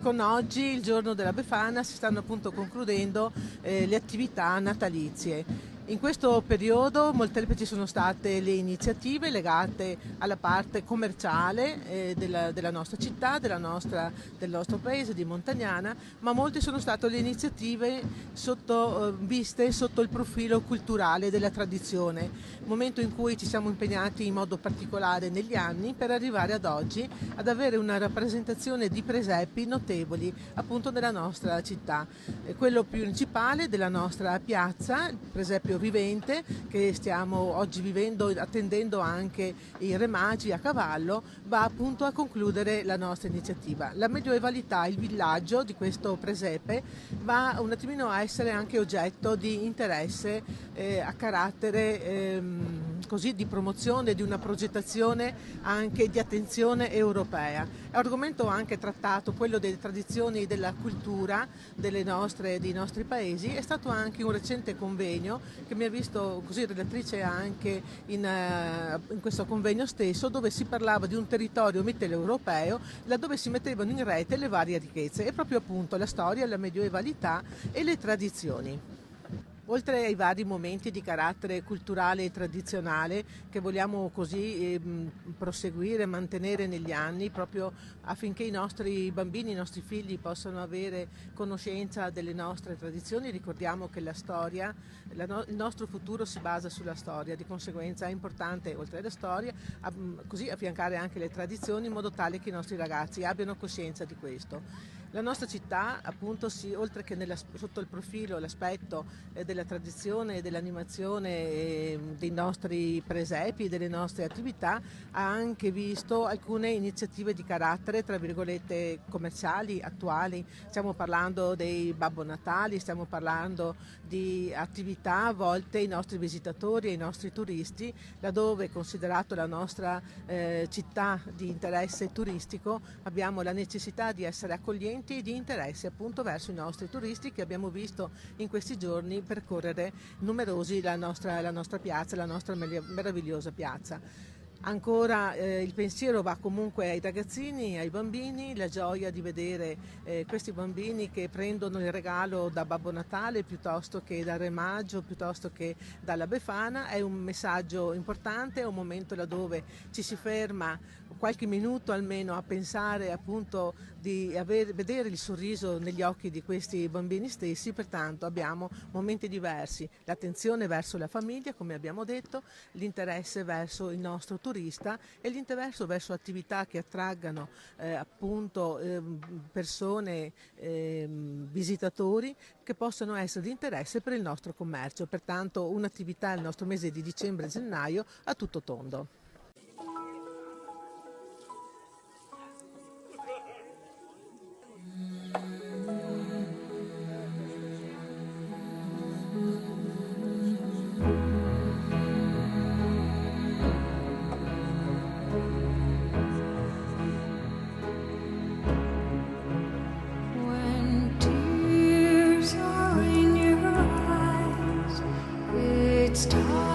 con oggi, il giorno della Befana, si stanno appunto concludendo le attività natalizie. In questo periodo molteplici sono state le iniziative legate alla parte commerciale della nostra città, del nostro paese di Montagnana, ma molte sono state le iniziative viste sotto il profilo culturale della tradizione, momento in cui ci siamo impegnati in modo particolare negli anni per arrivare ad oggi ad avere una rappresentazione di presepi notevoli appunto nella nostra città. Quello principale della nostra piazza, il presepio vivente che stiamo oggi vivendo, attendendo anche i Re Magi a cavallo, va appunto a concludere la nostra iniziativa. La medioevalità, il villaggio di questo presepe va un attimino a essere anche oggetto di interesse a carattere così di promozione, di una progettazione anche di attenzione europea. È un argomento anche trattato, quello delle tradizioni della cultura dei nostri paesi. È stato anche un recente convegno che mi ha visto così relatrice anche in questo convegno stesso, dove si parlava di un territorio mitteleuropeo laddove si mettevano in rete le varie ricchezze e proprio appunto la storia, la medioevalità e le tradizioni. Oltre ai vari momenti di carattere culturale e tradizionale che vogliamo così proseguire, mantenere negli anni, proprio affinché i nostri bambini, i nostri figli possano avere conoscenza delle nostre tradizioni, ricordiamo che la storia, il nostro futuro si basa sulla storia, di conseguenza è importante, oltre alla storia, così affiancare anche le tradizioni in modo tale che i nostri ragazzi abbiano coscienza di questo. La nostra città, appunto, oltre che sotto il profilo, l'aspetto della tradizione e dell'animazione dei nostri presepi, delle nostre attività, ha anche visto alcune iniziative di carattere, tra virgolette, commerciali, attuali. Stiamo parlando dei Babbo Natali, stiamo parlando di attività volte ai nostri visitatori e ai nostri turisti, laddove, considerato la nostra città di interesse turistico, abbiamo la necessità di essere accoglienti e di interesse appunto verso i nostri turisti che abbiamo visto in questi giorni percorrere numerosi la nostra piazza, la nostra meravigliosa piazza. Ancora il pensiero va comunque ai ragazzini, ai bambini, la gioia di vedere questi bambini che prendono il regalo da Babbo Natale piuttosto che dal Re Maggio, piuttosto che dalla Befana. È un messaggio importante, è un momento laddove ci si ferma qualche minuto almeno a pensare appunto di vedere il sorriso negli occhi di questi bambini stessi, pertanto abbiamo momenti diversi, l'attenzione verso la famiglia come abbiamo detto, l'interesse verso il nostro turista e l'interesse verso attività che attraggano appunto persone, visitatori che possono essere di interesse per il nostro commercio, pertanto un'attività il nostro mese di dicembre e gennaio a tutto tondo. It's time.